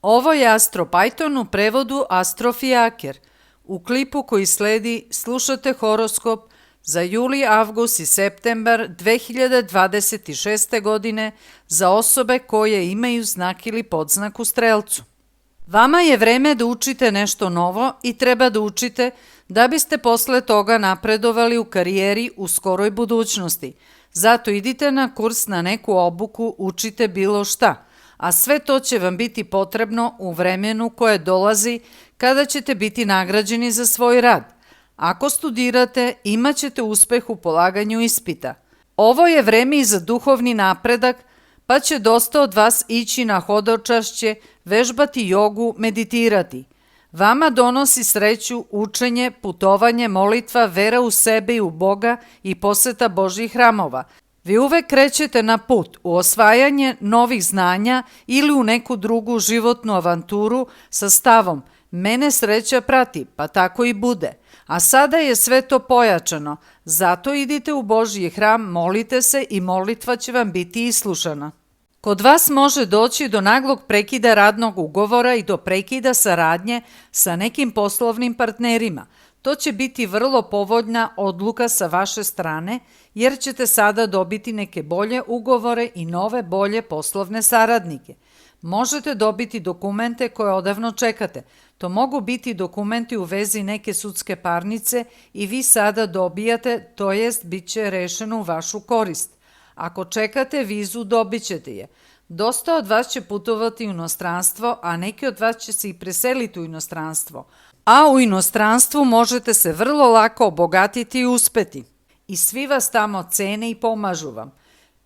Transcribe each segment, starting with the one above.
Ovo je Astro Python u prevodu Astrofijaker. U klipu koji sledi slušate horoskop za juli, avgust i septembar 2026. godine za osobe koje imaju znak ili podznak u Strelcu. Vama je vreme da učite nešto novo i treba da učite da biste posle toga napredovali u karijeri u skoroj budućnosti. Zato idite na kurs, na neku obuku, učite bilo šta, a sve to će vam biti potrebno u vremenu koje dolazi kada ćete biti nagrađeni za svoj rad. Ako studirate, imat ćete uspeh u polaganju ispita. Ovo je vreme i za duhovni napredak, pa će dosta od vas ići na hodočašće, vežbati jogu, meditirati. Vama donosi sreću učenje, putovanje, molitva, vera u sebe i u Boga i poseta Božjih hramova. Vi uvek krećete na put u osvajanje novih znanja ili u neku drugu životnu avanturu sa stavom "mene sreća prati, pa tako i bude". A sada je sve to pojačano, zato idite u Božji hram, molite se i molitva će vam biti islušana. Kod vas može doći do naglog prekida radnog ugovora i do prekida saradnje sa nekim poslovnim partnerima. To će biti vrlo povoljna odluka sa vaše strane, jer ćete sada dobiti neke bolje ugovore i nove bolje poslovne saradnike. Možete dobiti dokumente koje odavno čekate. To mogu biti dokumenti u vezi neke sudske parnice i vi sada dobijate, to jest bit će rešeno u vašu korist. Ako čekate vizu, dobit ćete je. Dosta od vas će putovati u inostranstvo, a neki od vas će se i preseliti u inostranstvo. A u inostranstvu možete se vrlo lako obogatiti i uspeti. I svi vas tamo cene i pomažu vam.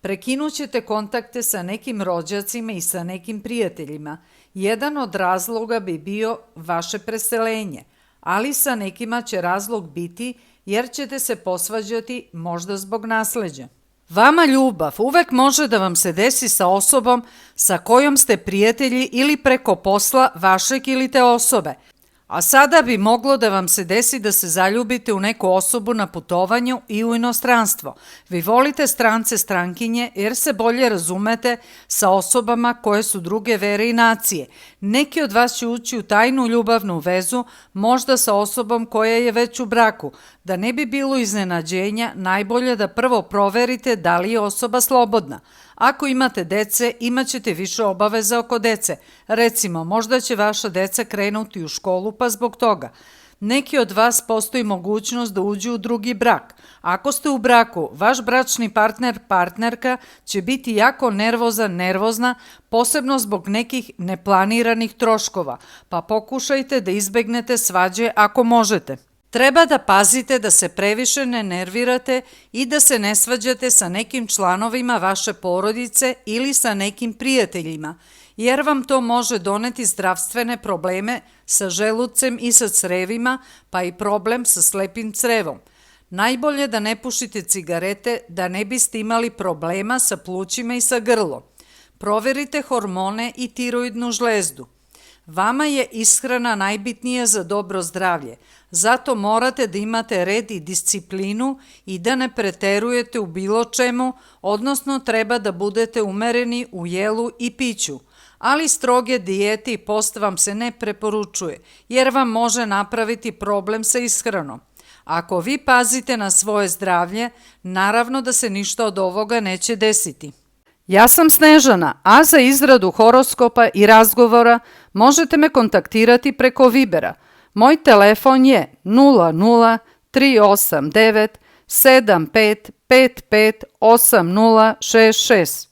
Prekinut ćete kontakte sa nekim rođacima i sa nekim prijateljima. Jedan od razloga bi bio vaše preselenje, ali sa nekima će razlog biti jer ćete se posvađati možda zbog nasleđa. Vama ljubav uvek može da vam se desi sa osobom sa kojom ste prijatelji ili preko posla vašeg ili te osobe. A sada bi moglo da vam se desi da se zaljubite u neku osobu na putovanju i u inostranstvo. Vi volite strance, strankinje jer se bolje razumete sa osobama koje su druge vere i nacije. Neki od vas će ući u tajnu ljubavnu vezu, možda sa osobom koja je već u braku. Da ne bi bilo iznenađenja, najbolje da prvo proverite da li je osoba slobodna. Ako imate dece, imat ćete više obaveza oko dece. Recimo, možda će vaša deca krenuti u školu, pa zbog toga. Neki od vas postoji mogućnost da uđu u drugi brak. Ako ste u braku, vaš bračni partner, partnerka će biti jako nervozna, posebno zbog nekih neplaniranih troškova, pa pokušajte da izbegnete svađe ako možete. Treba da pazite da se previše ne nervirate i da se ne svađate sa nekim članovima vaše porodice ili sa nekim prijateljima, jer vam to može doneti zdravstvene probleme sa želucem i sa crevima, pa i problem sa slepim crevom. Najbolje da ne pušite cigarete da ne biste imali problema sa plućima i sa grlom. Proverite hormone i tiroidnu žlezdu. Vama je ishrana najbitnija za dobro zdravlje, zato morate da imate red i disciplinu i da ne preterujete u bilo čemu, odnosno treba da budete umereni u jelu i piću, ali stroge dijete i post vam se ne preporučuje, jer vam može napraviti problem sa ishranom. Ako vi pazite na svoje zdravlje, naravno da se ništa od ovoga neće desiti. Ja sam Snežana, a za izradu horoskopa i razgovora možete me kontaktirati preko Vibera. Moj telefon je 00 389 75 55 8066.